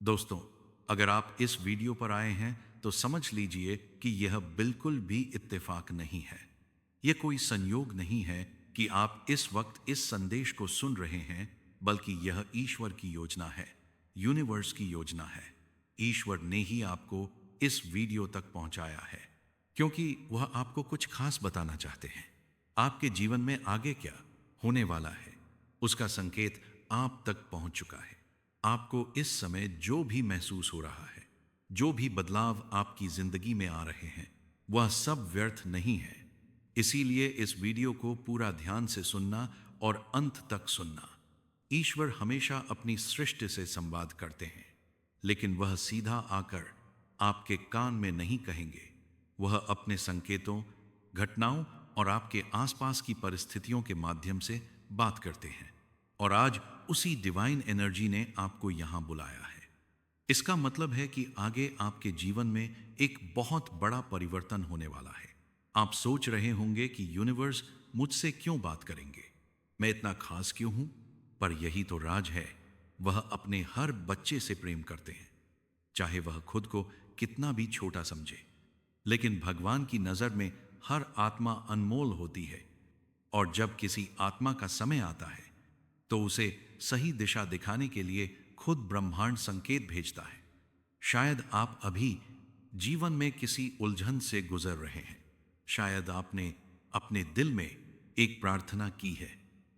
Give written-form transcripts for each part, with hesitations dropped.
दोस्तों, अगर आप इस वीडियो पर आए हैं तो समझ लीजिए कि यह बिल्कुल भी इत्तेफाक नहीं है। यह कोई संयोग नहीं है कि आप इस वक्त इस संदेश को सुन रहे हैं, बल्कि यह ईश्वर की योजना है, यूनिवर्स की योजना है। ईश्वर ने ही आपको इस वीडियो तक पहुंचाया है, क्योंकि वह आपको कुछ खास बताना चाहते हैं। आपके जीवन में आगे क्या होने वाला है, उसका संकेत आप तक पहुंच चुका है। आपको इस समय जो भी महसूस हो रहा है, जो भी बदलाव आपकी जिंदगी में आ रहे हैं, वह सब व्यर्थ नहीं है। इसीलिए इस वीडियो को पूरा ध्यान से सुनना और अंत तक सुनना। ईश्वर हमेशा अपनी सृष्टि से संवाद करते हैं, लेकिन वह सीधा आकर आपके कान में नहीं कहेंगे। वह अपने संकेतों, घटनाओं और आपके आसपास की परिस्थितियों के माध्यम से बात करते हैं। और आज उसी डिवाइन एनर्जी ने आपको यहां बुलाया है। इसका मतलब है कि आगे आपके जीवन में एक बहुत बड़ा परिवर्तन होने वाला है। आप सोच रहे होंगे कि यूनिवर्स मुझसे क्यों बात करेंगे, मैं इतना खास क्यों हूं? पर यही तो राज है। वह अपने हर बच्चे से प्रेम करते हैं, चाहे वह खुद को कितना भी छोटा समझे। लेकिन भगवान की नजर में हर आत्मा अनमोल होती है, और जब किसी आत्मा का समय आता है तो उसे सही दिशा दिखाने के लिए खुद ब्रह्मांड संकेत भेजता है। शायद आप अभी जीवन में किसी उलझन से गुजर रहे हैं। शायद आपने अपने दिल में एक प्रार्थना की है,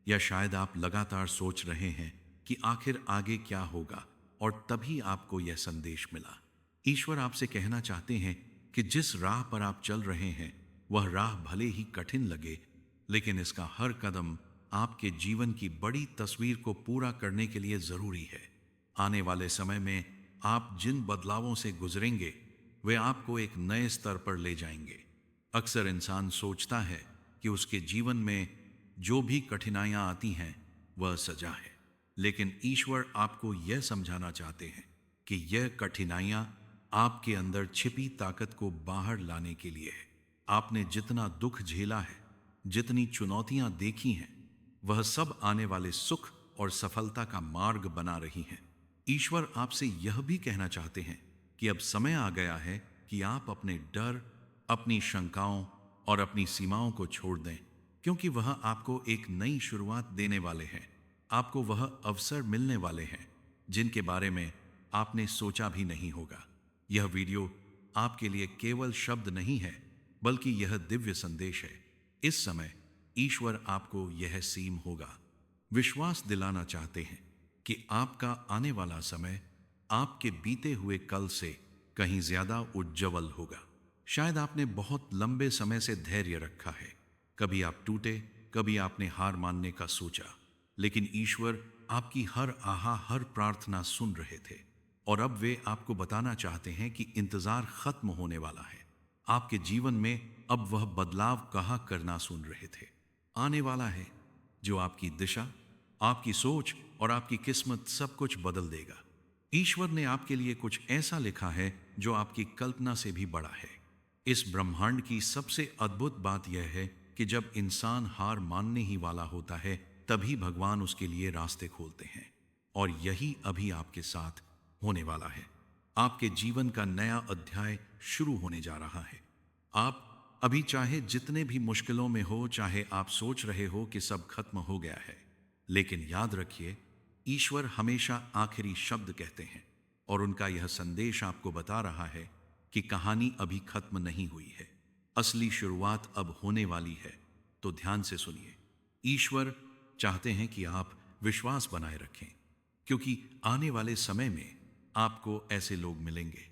या शायद आप लगातार सोच रहे हैं कि आखिर आगे क्या होगा, और तभी आपको यह संदेश मिला। ईश्वर आपसे कहना चाहते हैं कि जिस राह पर आप चल रहे हैं, वह राह भले ही कठिन लगे, लेकिन इसका हर कदम आपके जीवन की बड़ी तस्वीर को पूरा करने के लिए जरूरी है। आने वाले समय में आप जिन बदलावों से गुजरेंगे, वे आपको एक नए स्तर पर ले जाएंगे। अक्सर इंसान सोचता है कि उसके जीवन में जो भी कठिनाइयां आती हैं वह सजा है, लेकिन ईश्वर आपको यह समझाना चाहते हैं कि यह कठिनाइयां आपके अंदर छिपी ताकत को बाहर लाने के लिए है। आपने जितना दुख झेला है, जितनी चुनौतियां देखी हैं, वह सब आने वाले सुख और सफलता का मार्ग बना रही हैं। ईश्वर आपसे यह भी कहना चाहते हैं कि अब समय आ गया है कि आप अपने डर, अपनी शंकाओं और अपनी सीमाओं को छोड़ दें, क्योंकि वह आपको एक नई शुरुआत देने वाले हैं। आपको वह अवसर मिलने वाले हैं जिनके बारे में आपने सोचा भी नहीं होगा। यह वीडियो आपके लिए केवल शब्द नहीं है, बल्कि यह दिव्य संदेश है। इस समय ईश्वर आपको यह सीम होगा विश्वास दिलाना चाहते हैं कि आपका आने वाला समय आपके बीते हुए कल से कहीं ज्यादा उज्जवल होगा। शायद आपने बहुत लंबे समय से धैर्य रखा है, कभी आप टूटे, कभी आपने हार मानने का सोचा, लेकिन ईश्वर आपकी हर आहा, हर प्रार्थना सुन रहे थे, और अब वे आपको बताना चाहते हैं कि इंतजार खत्म होने वाला है। आपके जीवन में अब वह बदलाव कहा करना सुन रहे थे आने वाला है, जो आपकी दिशा, आपकी सोच और आपकी किस्मत सब कुछ बदल देगा। ईश्वर ने आपके लिए कुछ ऐसा लिखा है जो आपकी कल्पना से भी बड़ा है। इस ब्रह्मांड की सबसे अद्भुत बात यह है कि जब इंसान हार मानने ही वाला होता है, तभी भगवान उसके लिए रास्ते खोलते हैं, और यही अभी आपके साथ होने वाला है। आपके जीवन का नया अध्याय शुरू होने जा रहा है। आप अभी चाहे जितने भी मुश्किलों में हो, चाहे आप सोच रहे हो कि सब खत्म हो गया है, लेकिन याद रखिए, ईश्वर हमेशा आखिरी शब्द कहते हैं, और उनका यह संदेश आपको बता रहा है कि कहानी अभी खत्म नहीं हुई है, असली शुरुआत अब होने वाली है। तो ध्यान से सुनिए। ईश्वर चाहते हैं कि आप विश्वास बनाए रखें, क्योंकि आने वाले समय में आपको ऐसे लोग मिलेंगे,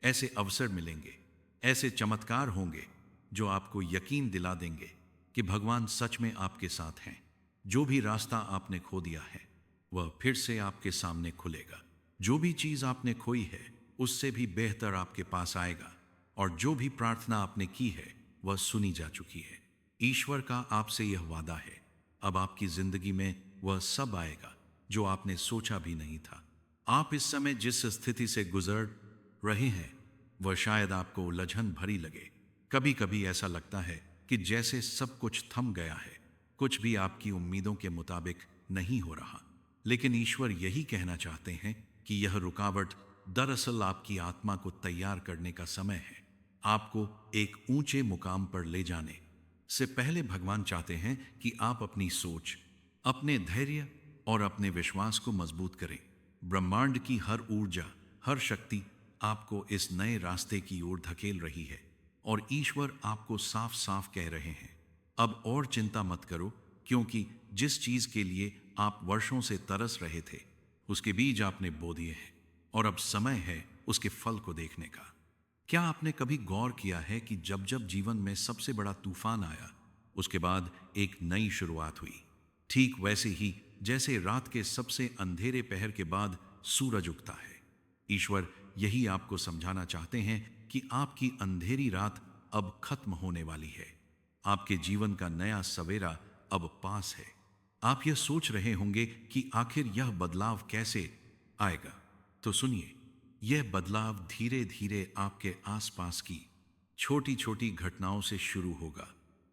ऐसे अवसर मिलेंगे, ऐसे चमत्कार होंगे जो आपको यकीन दिला देंगे कि भगवान सच में आपके साथ हैं। जो भी रास्ता आपने खो दिया है, वह फिर से आपके सामने खुलेगा। जो भी चीज आपने खोई है, उससे भी बेहतर आपके पास आएगा, और जो भी प्रार्थना आपने की है, वह सुनी जा चुकी है। ईश्वर का आपसे यह वादा है, अब आपकी जिंदगी में वह सब आएगा जो आपने सोचा भी नहीं था। आप इस समय जिस स्थिति से गुजर रहे हैं, वह शायद आपको उलझन भरी लगे। कभी कभी ऐसा लगता है कि जैसे सब कुछ थम गया है, कुछ भी आपकी उम्मीदों के मुताबिक नहीं हो रहा। लेकिन ईश्वर यही कहना चाहते हैं कि यह रुकावट दरअसल आपकी आत्मा को तैयार करने का समय है। आपको एक ऊंचे मुकाम पर ले जाने से पहले भगवान चाहते हैं कि आप अपनी सोच, अपने धैर्य और अपने विश्वास को मजबूत करें। ब्रह्मांड की हर ऊर्जा, हर शक्ति आपको इस नए रास्ते की ओर धकेल रही है और ईश्वर आपको साफ साफ कह रहे हैं, अब और चिंता मत करो, क्योंकि जिस चीज के लिए आप वर्षों से तरस रहे थे उसके बीज आपने बो दिए हैं और अब समय है उसके फल को देखने का। क्या आपने कभी गौर किया है कि जब जब जीवन में सबसे बड़ा तूफान आया उसके बाद एक नई शुरुआत हुई? ठीक वैसे ही जैसे रात के सबसे अंधेरे पहर के बाद सूरज उगता है। ईश्वर यही आपको समझाना चाहते हैं कि आपकी अंधेरी रात अब खत्म होने वाली है। आपके जीवन का नया सवेरा अब पास है। आप यह सोच रहे होंगे कि आखिर यह बदलाव कैसे आएगा, तो सुनिए, यह बदलाव धीरे धीरे आपके आसपास की छोटी छोटी घटनाओं से शुरू होगा।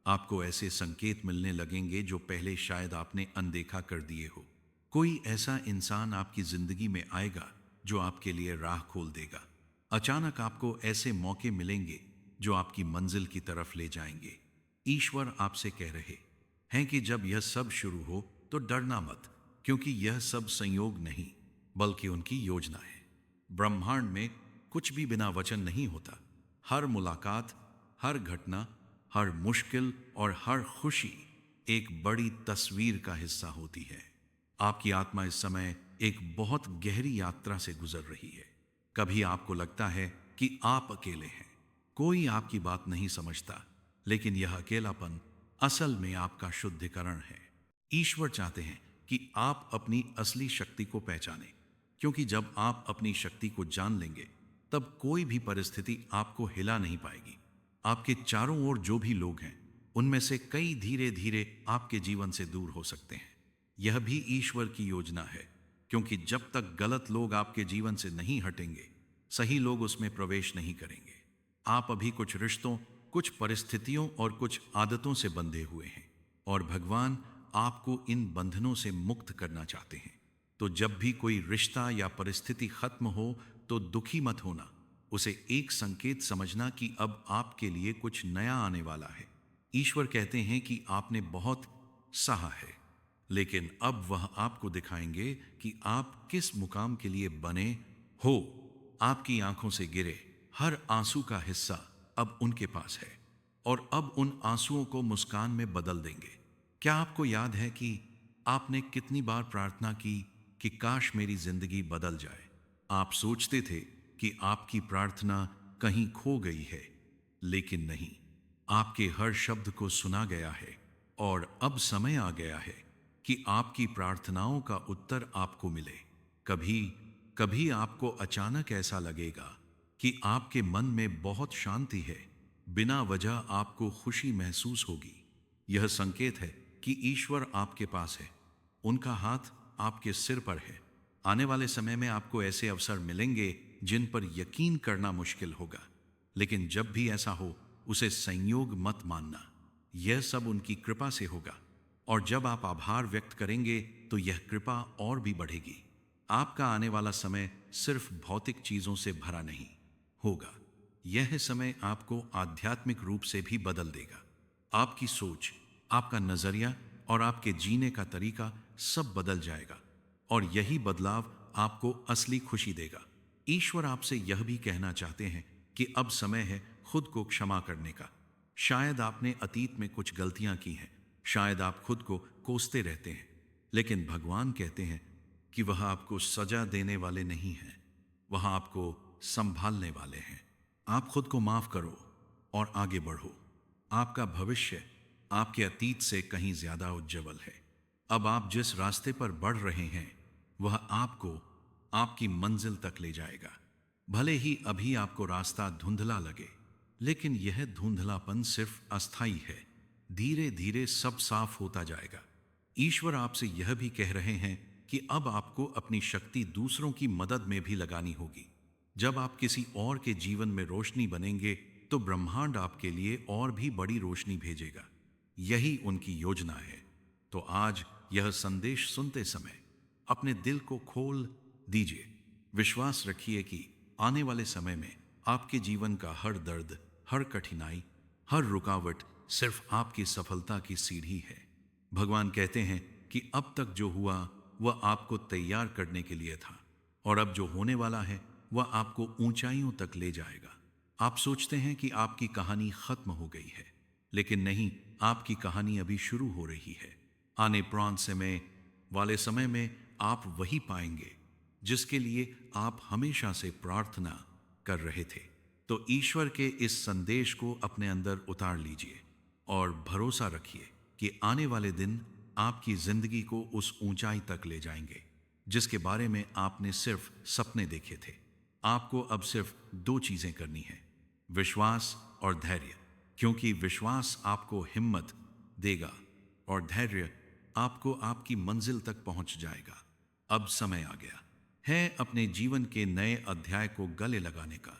आपको ऐसे संकेत मिलने लगेंगे जो पहले शायद आपने अनदेखा कर दिए हो। कोई ऐसा इंसान आपकी जिंदगी में आएगा जो आपके लिए राह खोल देगा। अचानक आपको ऐसे मौके मिलेंगे जो आपकी मंजिल की तरफ ले जाएंगे। ईश्वर आपसे कह रहे हैं कि जब यह सब शुरू हो तो डरना मत, क्योंकि यह सब संयोग नहीं बल्कि उनकी योजना है। ब्रह्मांड में कुछ भी बिना वचन नहीं होता। हर मुलाकात, हर घटना, हर मुश्किल और हर खुशी एक बड़ी तस्वीर का हिस्सा होती है। आपकी आत्मा इस समय एक बहुत गहरी यात्रा से गुजर रही है। कभी आपको लगता है कि आप अकेले हैं, कोई आपकी बात नहीं समझता, लेकिन यह अकेलापन असल में आपका शुद्धिकरण है। ईश्वर चाहते हैं कि आप अपनी असली शक्ति को पहचानें, क्योंकि जब आप अपनी शक्ति को जान लेंगे तब कोई भी परिस्थिति आपको हिला नहीं पाएगी। आपके चारों ओर जो भी लोग हैं उनमें से कई धीरे धीरे आपके जीवन से दूर हो सकते हैं। यह भी ईश्वर की योजना है, क्योंकि जब तक गलत लोग आपके जीवन से नहीं हटेंगे सही लोग उसमें प्रवेश नहीं करेंगे। आप अभी कुछ रिश्तों, कुछ परिस्थितियों और कुछ आदतों से बंधे हुए हैं और भगवान आपको इन बंधनों से मुक्त करना चाहते हैं। तो जब भी कोई रिश्ता या परिस्थिति खत्म हो तो दुखी मत होना, उसे एक संकेत समझना कि अब आपके लिए कुछ नया आने वाला है। ईश्वर कहते हैं कि आपने बहुत सहा है, लेकिन अब वह आपको दिखाएंगे कि आप किस मुकाम के लिए बने हो। आपकी आंखों से गिरे हर आंसू का हिस्सा अब उनके पास है और अब उन आंसुओं को मुस्कान में बदल देंगे। क्या आपको याद है कि आपने कितनी बार प्रार्थना की कि काश मेरी जिंदगी बदल जाए? आप सोचते थे कि आपकी प्रार्थना कहीं खो गई है, लेकिन नहीं, आपके हर शब्द को सुना गया है और अब समय आ गया है कि आपकी प्रार्थनाओं का उत्तर आपको मिले। कभी कभी आपको अचानक ऐसा लगेगा कि आपके मन में बहुत शांति है, बिना वजह आपको खुशी महसूस होगी। यह संकेत है कि ईश्वर आपके पास है, उनका हाथ आपके सिर पर है। आने वाले समय में आपको ऐसे अवसर मिलेंगे जिन पर यकीन करना मुश्किल होगा, लेकिन जब भी ऐसा हो उसे संयोग मत मानना। यह सब उनकी कृपा से होगा और जब आप आभार व्यक्त करेंगे तो यह कृपा और भी बढ़ेगी। आपका आने वाला समय सिर्फ भौतिक चीजों से भरा नहीं होगा, यह समय आपको आध्यात्मिक रूप से भी बदल देगा। आपकी सोच, आपका नजरिया और आपके जीने का तरीका सब बदल जाएगा और यही बदलाव आपको असली खुशी देगा। ईश्वर आपसे यह भी कहना चाहते हैं कि अब समय है खुद को क्षमा करने का। शायद आपने अतीत में कुछ गलतियां की हैं, शायद आप खुद को कोसते रहते हैं, लेकिन भगवान कहते हैं कि वह आपको सजा देने वाले नहीं हैं, वह आपको संभालने वाले हैं। आप खुद को माफ करो और आगे बढ़ो। आपका भविष्य आपके अतीत से कहीं ज्यादा उज्जवल है। अब आप जिस रास्ते पर बढ़ रहे हैं वह आपको आपकी मंजिल तक ले जाएगा। भले ही अभी आपको रास्ता धुंधला लगे, लेकिन यह धुंधलापन सिर्फ अस्थाई है, धीरे धीरे सब साफ होता जाएगा। ईश्वर आपसे यह भी कह रहे हैं कि अब आपको अपनी शक्ति दूसरों की मदद में भी लगानी होगी। जब आप किसी और के जीवन में रोशनी बनेंगे तो ब्रह्मांड आपके लिए और भी बड़ी रोशनी भेजेगा। यही उनकी योजना है। तो आज यह संदेश सुनते समय अपने दिल को खोल दीजिए विश्वास रखिए कि आने वाले समय में आपके जीवन का हर दर्द, हर कठिनाई, हर रुकावट सिर्फ आपकी सफलता की सीढ़ी है। भगवान कहते हैं कि अब तक जो हुआ वह आपको तैयार करने के लिए था, और अब जो होने वाला है वह आपको ऊंचाइयों तक ले जाएगा। आप सोचते हैं कि आपकी कहानी खत्म हो गई है, लेकिन नहीं, आपकी कहानी अभी शुरू हो रही है। आने प्राण समय वाले समय में आप वही पाएंगे जिसके लिए आप हमेशा से प्रार्थना कर रहे थे। तो ईश्वर के इस संदेश को अपने अंदर उतार लीजिए और भरोसा रखिए कि आने वाले दिन आपकी जिंदगी को उस ऊंचाई तक ले जाएंगे जिसके बारे में आपने सिर्फ सपने देखे थे। आपको अब सिर्फ दो चीजें करनी है, विश्वास और धैर्य, क्योंकि विश्वास आपको हिम्मत देगा और धैर्य आपको आपकी मंजिल तक पहुंच जाएगा। अब समय आ गया है अपने जीवन के नए अध्याय को गले लगाने का।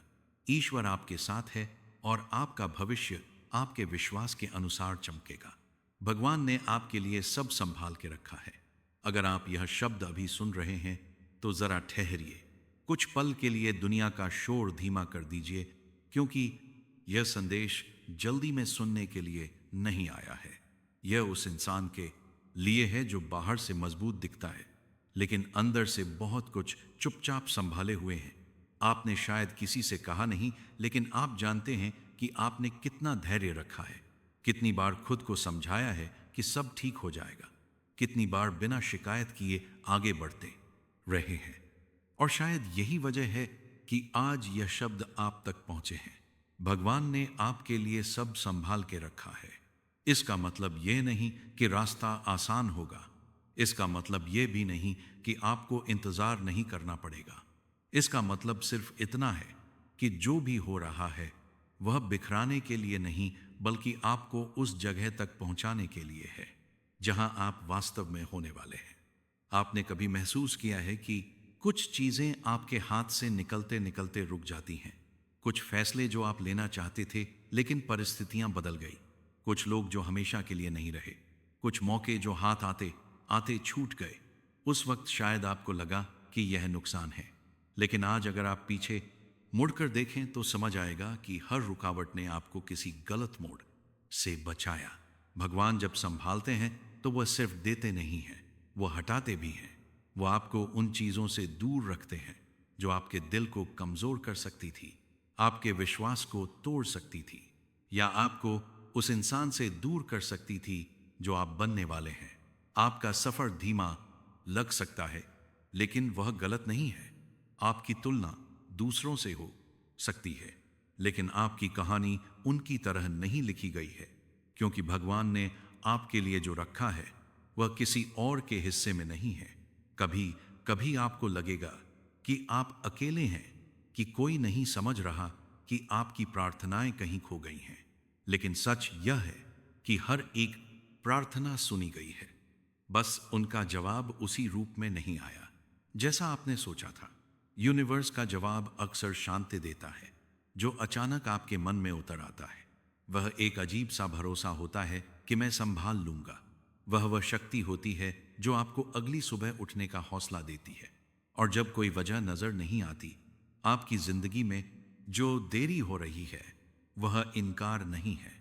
ईश्वर आपके साथ है और आपका भविष्य आपके विश्वास के अनुसार चमकेगा। भगवान ने आपके लिए सब संभाल के रखा है। अगर आप यह शब्द अभी सुन रहे हैं तो जरा ठहरिए, कुछ पल के लिए दुनिया का शोर धीमा कर दीजिए, क्योंकि यह संदेश जल्दी में सुनने के लिए नहीं आया है। यह उस इंसान के लिए है जो बाहर से मजबूत दिखता है लेकिन अंदर से बहुत कुछ चुपचाप संभाले हुए हैं। आपने शायद किसी से कहा नहीं, लेकिन आप जानते हैं कि आपने कितना धैर्य रखा है, कितनी बार खुद को समझाया है कि सब ठीक हो जाएगा, कितनी बार बिना शिकायत किए आगे बढ़ते रहे हैं। और शायद यही वजह है कि आज यह शब्द आप तक पहुंचे हैं। भगवान ने आपके लिए सब संभाल के रखा है। इसका मतलब यह नहीं कि रास्ता आसान होगा, इसका मतलब यह भी नहीं कि आपको इंतजार नहीं करना पड़ेगा। इसका मतलब सिर्फ इतना है कि जो भी हो रहा है वह बिखराने के लिए नहीं, बल्कि आपको उस जगह तक पहुंचाने के लिए है जहां आप वास्तव में होने वाले हैं। आपने कभी महसूस किया है कि कुछ चीजें आपके हाथ से निकलते निकलते रुक जाती हैं? कुछ फैसले जो आप लेना चाहते थे लेकिन परिस्थितियां बदल गई, कुछ लोग जो हमेशा के लिए नहीं रहे, कुछ मौके जो हाथ आते आते छूट गए। उस वक्त शायद आपको लगा कि यह नुकसान है, लेकिन आज अगर आप पीछे मुड़कर देखें तो समझ आएगा कि हर रुकावट ने आपको किसी गलत मोड़ से बचाया। भगवान जब संभालते हैं तो वह सिर्फ देते नहीं हैं, वह हटाते भी हैं। वह आपको उन चीजों से दूर रखते हैं जो आपके दिल को कमजोर कर सकती थी, आपके विश्वास को तोड़ सकती थी, या आपको उस इंसान से दूर कर सकती थी जो आप बनने वाले हैं। आपका सफर धीमा लग सकता है, लेकिन वह गलत नहीं है। आपकी तुलना दूसरों से हो सकती है, लेकिन आपकी कहानी उनकी तरह नहीं लिखी गई है, क्योंकि भगवान ने आपके लिए जो रखा है वह किसी और के हिस्से में नहीं है। कभी कभी आपको लगेगा कि आप अकेले हैं, कि कोई नहीं समझ रहा, कि आपकी प्रार्थनाएं कहीं खो गई हैं, लेकिन सच यह है कि हर एक प्रार्थना सुनी गई है, बस उनका जवाब उसी रूप में नहीं आया जैसा आपने सोचा था। यूनिवर्स का जवाब अक्सर शांति देता है, जो अचानक आपके मन में उतर आता है। वह एक अजीब सा भरोसा होता है कि मैं संभाल लूंगा। वह शक्ति होती है जो आपको अगली सुबह उठने का हौसला देती है। और जब कोई वजह नजर नहीं आती, आपकी जिंदगी में जो देरी हो रही है वह इनकार नहीं है,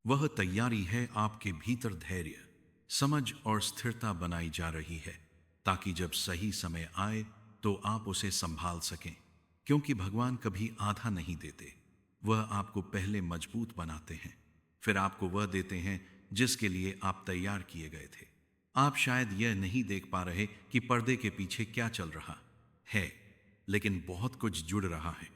वह तैयारी है। आपके भीतर धैर्य, समझ और स्थिरता बनाई जा रही है, ताकि जब सही समय आए तो आप उसे संभाल सकें। क्योंकि भगवान कभी आधा नहीं देते, वह आपको पहले मजबूत बनाते हैं, फिर आपको वह देते हैं जिसके लिए आप तैयार किए गए थे। आप शायद यह नहीं देख पा रहे कि पर्दे के पीछे क्या चल रहा है, लेकिन बहुत कुछ जुड़ रहा है,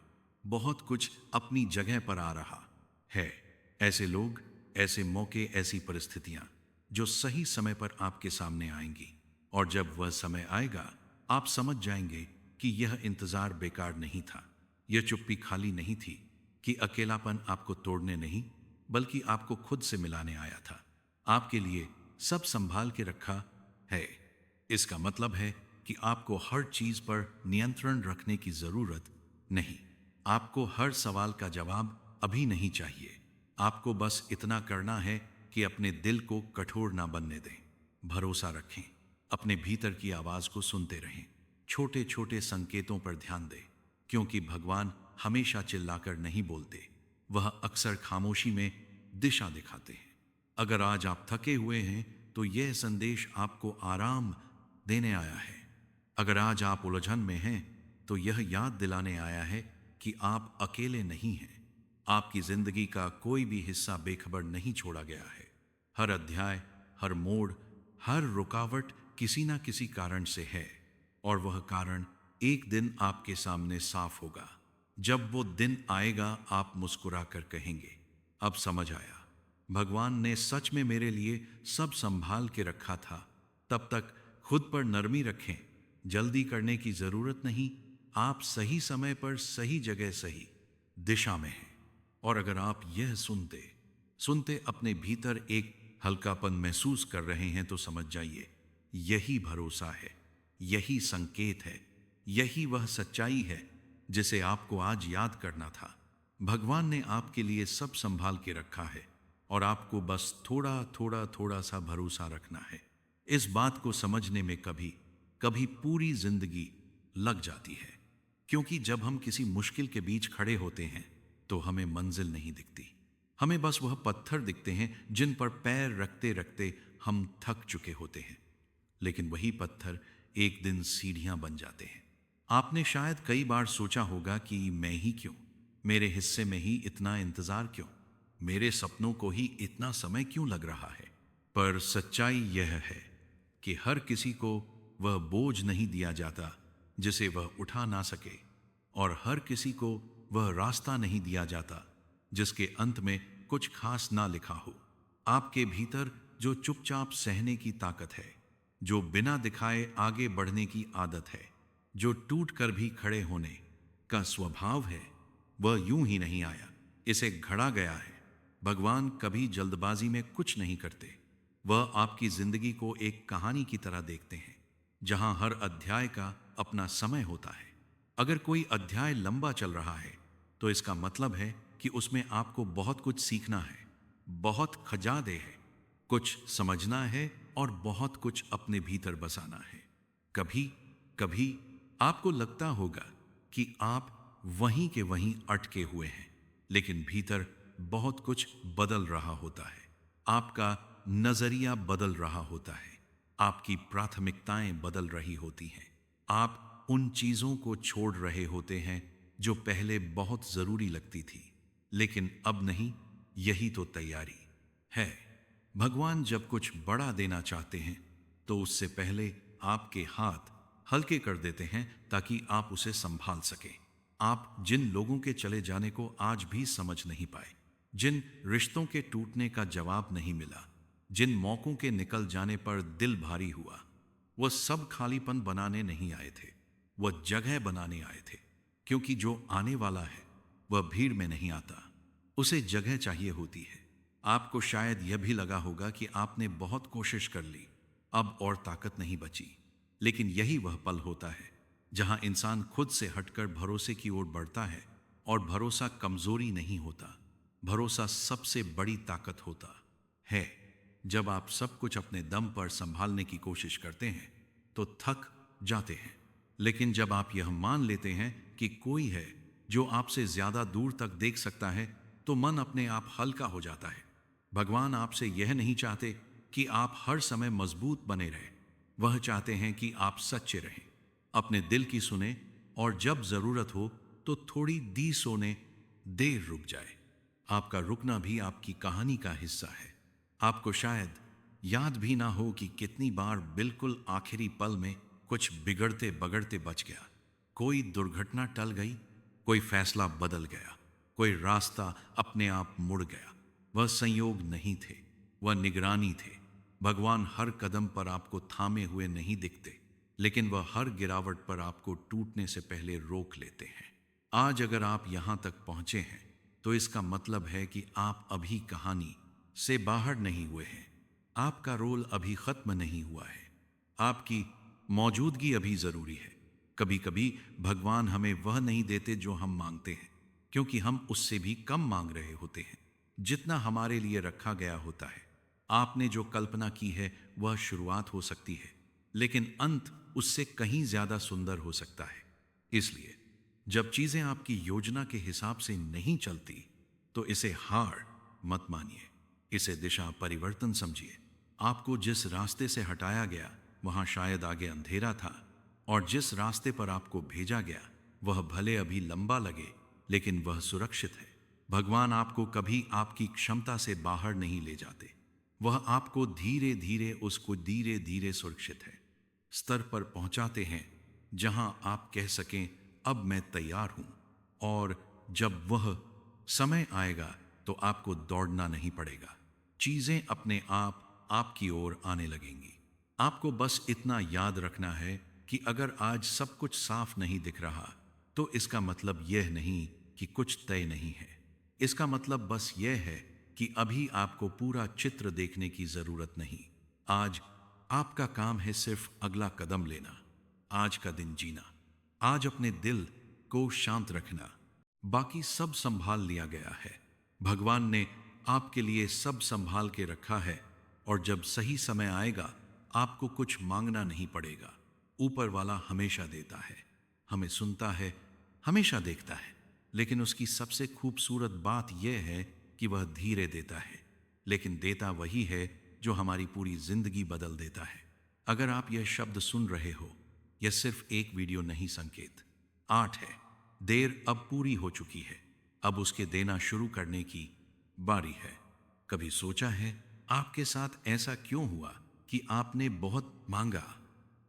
बहुत कुछ अपनी जगह पर आ रहा है। ऐसे लोग, ऐसे मौके, ऐसी परिस्थितियां जो सही समय पर आपके सामने आएंगी, और जब वह समय आएगा आप समझ जाएंगे कि यह इंतजार बेकार नहीं था, यह चुप्पी खाली नहीं थी, कि अकेलापन आपको तोड़ने नहीं बल्कि आपको खुद से मिलाने आया था। आपके लिए सब संभाल के रखा है। इसका मतलब है कि आपको हर चीज पर नियंत्रण रखने की जरूरत नहीं। आपको हर सवाल का जवाब अभी नहीं चाहिए। आपको बस इतना करना है कि अपने दिल को कठोर ना बनने दें, भरोसा रखें, अपने भीतर की आवाज को सुनते रहें। छोटे छोटे संकेतों पर ध्यान दें, क्योंकि भगवान हमेशा चिल्लाकर नहीं बोलते, वह अक्सर खामोशी में दिशा दिखाते हैं। अगर आज आप थके हुए हैं तो यह संदेश आपको आराम देने आया है। अगर आज आप उलझन में हैं तो यह याद दिलाने आया है कि आप अकेले नहीं हैं। आपकी जिंदगी का कोई भी हिस्सा बेखबर नहीं छोड़ा गया है। हर अध्याय, हर मोड़, हर रुकावट किसी ना किसी कारण से है, और वह कारण एक दिन आपके सामने साफ होगा। जब वो दिन आएगा आप मुस्कुरा कर कहेंगे, अब समझ आया, भगवान ने सच में मेरे लिए सब संभाल के रखा था। तब तक खुद पर नरमी रखें, जल्दी करने की जरूरत नहीं। आप सही समय पर सही जगह सही दिशा में हैं। और अगर आप यह सुनते सुनते अपने भीतर एक हल्कापन महसूस कर रहे हैं तो समझ जाइए, यही भरोसा है, यही संकेत है, यही वह सच्चाई है जिसे आपको आज याद करना था। भगवान ने आपके लिए सब संभाल के रखा है और आपको बस थोड़ा थोड़ा थोड़ा सा भरोसा रखना है। इस बात को समझने में कभी कभी पूरी जिंदगी लग जाती है, क्योंकि जब हम किसी मुश्किल के बीच खड़े होते हैं तो हमें मंजिल नहीं दिखती। हमें बस वह पत्थर दिखते हैं जिन पर पैर रखते रखते हम थक चुके होते हैं। लेकिन वही पत्थर एक दिन सीढ़ियां बन जाते हैं। आपने शायद कई बार सोचा होगा कि मैं ही क्यों, मेरे हिस्से में ही इतना इंतजार क्यों, मेरे सपनों को ही इतना समय क्यों लग रहा है। पर सच्चाई यह है कि हर किसी को वह बोझ नहीं दिया जाता जिसे वह उठा ना सके, और हर किसी को वह रास्ता नहीं दिया जाता जिसके अंत में कुछ खास ना लिखा हो। आपके भीतर जो चुपचाप सहने की ताकत है, जो बिना दिखाए आगे बढ़ने की आदत है, जो टूट कर भी खड़े होने का स्वभाव है, वह यूं ही नहीं आया, इसे घड़ा गया है। भगवान कभी जल्दबाजी में कुछ नहीं करते। वह आपकी जिंदगी को एक कहानी की तरह देखते हैं, जहां हर अध्याय का अपना समय होता है। अगर कोई अध्याय लंबा चल रहा है तो इसका मतलब है कि उसमें आपको बहुत कुछ सीखना है, बहुत खजादे है, कुछ समझना है और बहुत कुछ अपने भीतर बसाना है। कभी कभी आपको लगता होगा कि आप वहीं के वहीं अटके हुए हैं, लेकिन भीतर बहुत कुछ बदल रहा होता है। आपका नजरिया बदल रहा होता है, आपकी प्राथमिकताएं बदल रही होती हैं। आप उन चीजों को छोड़ रहे होते हैं जो पहले बहुत जरूरी लगती थी, लेकिन अब नहीं। यही तो तैयारी है। भगवान जब कुछ बड़ा देना चाहते हैं तो उससे पहले आपके हाथ हल्के कर देते हैं ताकि आप उसे संभाल सकें। आप जिन लोगों के चले जाने को आज भी समझ नहीं पाए, जिन रिश्तों के टूटने का जवाब नहीं मिला, जिन मौकों के निकल जाने पर दिल भारी हुआ, वह सब खालीपन बनाने नहीं आए थे, वह जगह बनाने आए थे। क्योंकि जो आने वाला है वह भीड़ में नहीं आता, उसे जगह चाहिए होती है। आपको शायद यह भी लगा होगा कि आपने बहुत कोशिश कर ली, अब और ताकत नहीं बची। लेकिन यही वह पल होता है जहां इंसान खुद से हटकर भरोसे की ओर बढ़ता है। और भरोसा कमजोरी नहीं होता, भरोसा सबसे बड़ी ताकत होता है। जब आप सब कुछ अपने दम पर संभालने की कोशिश करते हैं तो थक जाते हैं, लेकिन जब आप यह मान लेते हैं कि कोई है जो आपसे ज्यादा दूर तक देख सकता है तो मन अपने आप हल्का हो जाता है। भगवान आपसे यह नहीं चाहते कि आप हर समय मजबूत बने रहें, वह चाहते हैं कि आप सच्चे रहें, अपने दिल की सुने, और जब जरूरत हो तो थोड़ी दी सोने देर रुक जाए। आपका रुकना भी आपकी कहानी का हिस्सा है। आपको शायद याद भी ना हो कि कितनी बार बिल्कुल आखिरी पल में कुछ बिगड़ते बगड़ते बच गया। कोई दुर्घटना टल गई, कोई फैसला बदल गया, कोई रास्ता अपने आप मुड़ गया। वह संयोग नहीं थे, वह निगरानी थे। भगवान हर कदम पर आपको थामे हुए नहीं दिखते, लेकिन वह हर गिरावट पर आपको टूटने से पहले रोक लेते हैं। आज अगर आप यहां तक पहुंचे हैं तो इसका मतलब है कि आप अभी कहानी से बाहर नहीं हुए हैं। आपका रोल अभी खत्म नहीं हुआ है, आपकी मौजूदगी अभी जरूरी है। कभी कभी भगवान हमें वह नहीं देते जो हम मांगते हैं, क्योंकि हम उससे भी कम मांग रहे होते हैं जितना हमारे लिए रखा गया होता है। आपने जो कल्पना की है वह शुरुआत हो सकती है, लेकिन अंत उससे कहीं ज्यादा सुंदर हो सकता है। इसलिए जब चीजें आपकी योजना के हिसाब से नहीं चलती, तो इसे हार मत मानिए, इसे दिशा परिवर्तन समझिए। आपको जिस रास्ते से हटाया गया वहां शायद आगे अंधेरा था, और जिस रास्ते पर आपको भेजा गया वह भले अभी लंबा लगे, लेकिन वह सुरक्षित है। भगवान आपको कभी आपकी क्षमता से बाहर नहीं ले जाते, वह आपको धीरे धीरे उसको धीरे धीरे सुरक्षित है स्तर पर पहुंचाते हैं, जहां आप कह सकें अब मैं तैयार हूं। और जब वह समय आएगा तो आपको दौड़ना नहीं पड़ेगा, चीजें अपने आप आपकी ओर आने लगेंगी। आपको बस इतना याद रखना है कि अगर आज सब कुछ साफ नहीं दिख रहा, तो इसका मतलब यह नहीं कि कुछ तय नहीं है। इसका मतलब बस यह है कि अभी आपको पूरा चित्र देखने की जरूरत नहीं। आज आपका काम है सिर्फ अगला कदम लेना, आज का दिन जीना, आज अपने दिल को शांत रखना। बाकी सब संभाल लिया गया है। भगवान ने आपके लिए सब संभाल के रखा है, और जब सही समय आएगा आपको कुछ मांगना नहीं पड़ेगा। ऊपर वाला हमेशा देता है, हमें सुनता है, हमेशा देखता है, लेकिन उसकी सबसे खूबसूरत बात यह है कि वह धीरे देता है, लेकिन देता वही है जो हमारी पूरी जिंदगी बदल देता है। अगर आप यह शब्द सुन रहे हो, यह सिर्फ एक वीडियो नहीं, संकेत 8 है। देर अब पूरी हो चुकी है, अब उसके देना शुरू करने की बारी है। कभी सोचा है आपके साथ ऐसा क्यों हुआ कि आपने बहुत मांगा,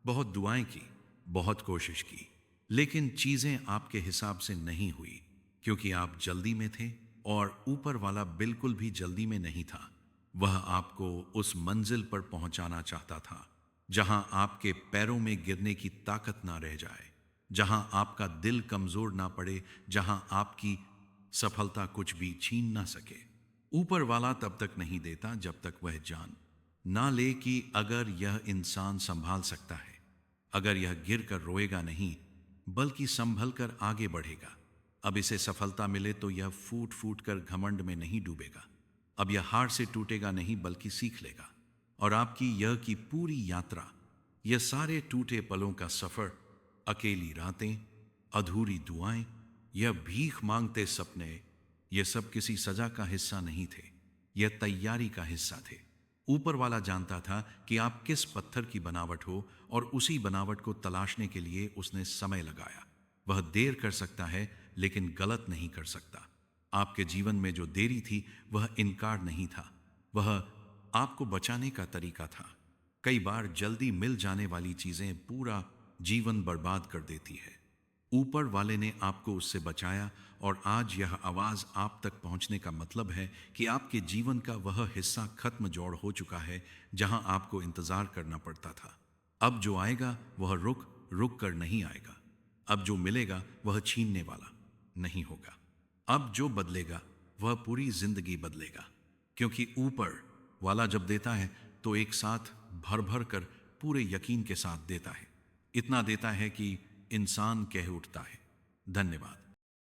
बहुत दुआएं की, बहुत कोशिश की, लेकिन चीजें आपके हिसाब से नहीं हुई, क्योंकि आप जल्दी में थे और ऊपर वाला बिल्कुल भी जल्दी में नहीं था। वह आपको उस मंजिल पर पहुंचाना चाहता था जहां आपके पैरों में गिरने की ताकत ना रह जाए, जहां आपका दिल कमजोर ना पड़े, जहां आपकी सफलता कुछ भी छीन ना सके। ऊपर वाला तब तक नहीं देता जब तक वह जान ना ले कि अगर यह इंसान संभाल सकता है, अगर यह गिर कर रोएगा नहीं बल्कि संभल कर आगे बढ़ेगा। अब इसे सफलता मिले तो यह फूट फूट कर घमंड में नहीं डूबेगा। अब यह हार से टूटेगा नहीं बल्कि सीख लेगा। और आपकी यह की पूरी यात्रा, यह सारे टूटे पलों का सफर, अकेली रातें, अधूरी दुआएं, यह भीख मांगते सपने, यह सब किसी सजा का हिस्सा नहीं थे, यह तैयारी का हिस्सा थे। ऊपर वाला जानता था कि आप किस पत्थर की बनावट हो, और उसी बनावट को तलाशने के लिए उसने समय लगाया। वह देर कर सकता है लेकिन गलत नहीं कर सकता। आपके जीवन में जो देरी थी वह इनकार नहीं था, वह आपको बचाने का तरीका था। कई बार जल्दी मिल जाने वाली चीजें पूरा जीवन बर्बाद कर देती है। ऊपर वाले ने आपको उससे बचाया, और आज यह आवाज आप तक पहुंचने का मतलब है कि आपके जीवन का वह हिस्सा खत्म जोड़ हो चुका है जहां आपको इंतजार करना पड़ता था। अब जो आएगा वह रुक रुक कर नहीं आएगा। अब जो मिलेगा वह छीनने वाला नहीं होगा। अब जो बदलेगा वह पूरी जिंदगी बदलेगा, क्योंकि ऊपर वाला जब देता है तो एक साथ भर भर कर पूरे यकीन के साथ देता है। इतना देता है कि इंसान कह उठता है, धन्यवाद।